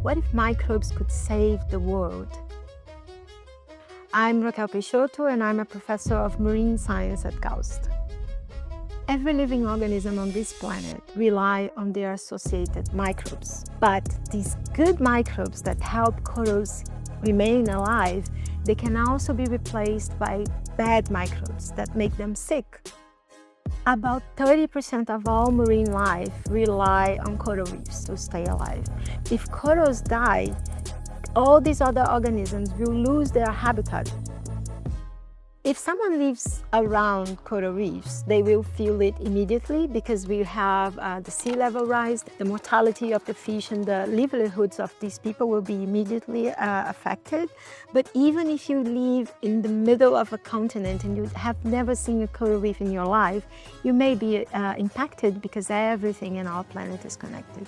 What if microbes could save the world? I'm Raquel Peixoto and I'm a professor of marine science at KAUST. Every living organism on this planet rely on their associated microbes. But these good microbes that help corals remain alive, they can also be replaced by bad microbes that make them sick. About 30% of all marine life rely on coral reefs to stay alive. If corals die, all these other organisms will lose their habitat. If someone lives around coral reefs, they will feel it immediately because we have the sea level rise, the mortality of the fish and the livelihoods of these people will be immediately affected. But even if you live in the middle of a continent and you have never seen a coral reef in your life, you may be impacted because everything in our planet is connected.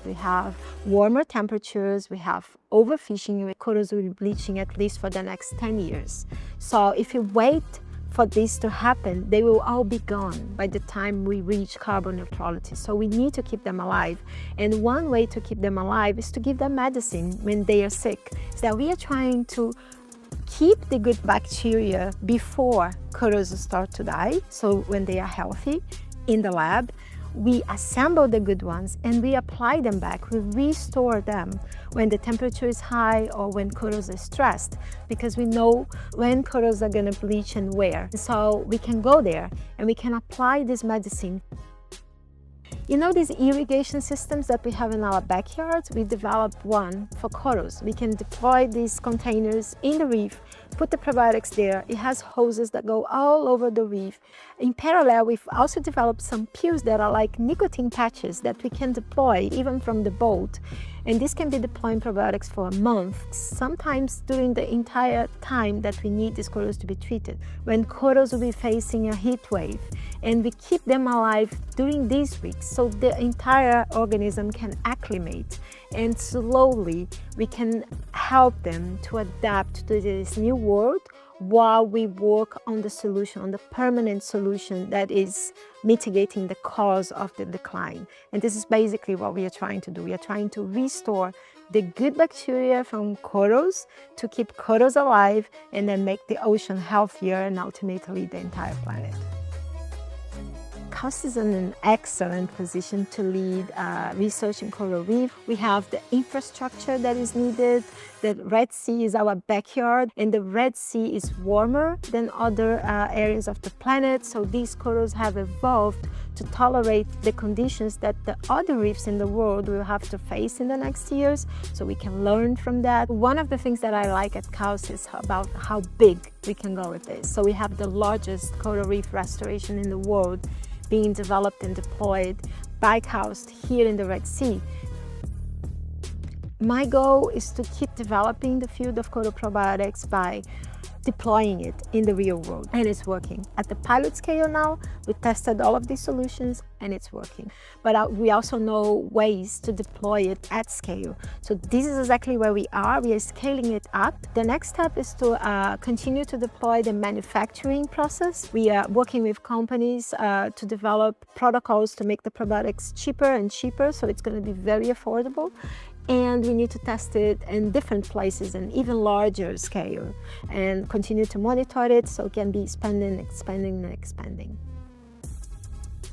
We have warmer temperatures, we have overfishing, corals will be bleaching at least for the next 10 years. So if you wait for this to happen, they will all be gone by the time we reach carbon neutrality. So we need to keep them alive. And one way to keep them alive is to give them medicine when they are sick. So we are trying to keep the good bacteria before corals start to die, so when they are healthy in the lab. We assemble the good ones and we apply them back, we restore them when the temperature is high or when corals are stressed, because we know when corals are going to bleach and where. So we can go there and we can apply this medicine. You know these irrigation systems that we have in our backyards? We developed one for corals. We can deploy these containers in the reef, put the probiotics there. It has hoses that go all over the reef. In parallel, we've also developed some pills that are like nicotine patches that we can deploy even from the boat. And this can be deploying probiotics for a month, sometimes during the entire time that we need these corals to be treated, when corals will be facing a heat wave. And we keep them alive during these weeks so the entire organism can acclimate, and slowly we can help them to adapt to this new world while we work on the solution, on the permanent solution that is mitigating the cause of the decline. And this is basically what we are trying to do. We are trying to restore the good bacteria from corals to keep corals alive and then make the ocean healthier and ultimately the entire planet. KAUST is in an excellent position to lead research in coral reef. We have the infrastructure that is needed. The Red Sea is our backyard, and the Red Sea is warmer than other areas of the planet. So these corals have evolved to tolerate the conditions that the other reefs in the world will have to face in the next years. So we can learn from that. One of the things that I like at KAUST is about how big we can go with this. So we have the largest coral reef restoration in the world being developed and deployed by KAUST here in the Red Sea. My goal is to keep developing the field of coral probiotics by deploying it in the real world, and it's working. At the pilot scale now, we tested all of these solutions and it's working. But we also know ways to deploy it at scale. So this is exactly where we are. We are scaling it up. The next step is to continue to deploy the manufacturing process. We are working with companies to develop protocols to make the probiotics cheaper and cheaper, so it's going to be very affordable. And we need to test it in different places and even larger scale and continue to monitor it so it can be expanding.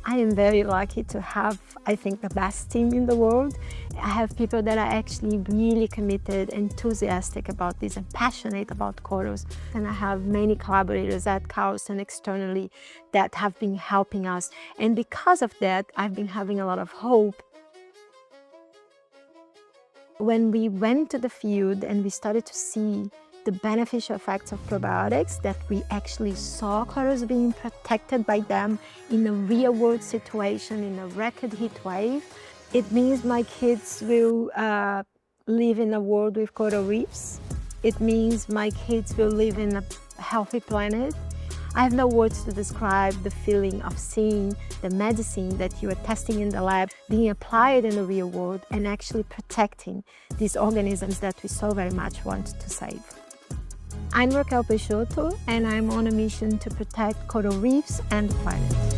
I am very lucky to have, I think, the best team in the world. I have people that are actually really committed, enthusiastic about this and passionate about corals. And I have many collaborators at KAUST and externally that have been helping us. And because of that, I've been having a lot of hope. When we went to the field and we started to see the beneficial effects of probiotics, that we actually saw corals being protected by them in a real-world situation, in a record heat wave, it means my kids will live in a world with coral reefs. It means my kids will live in a healthy planet. I have no words to describe the feeling of seeing the medicine that you are testing in the lab being applied in the real world and actually protecting these organisms that we so very much want to save. I'm Raquel Peixoto, and I'm on a mission to protect coral reefs and the planet.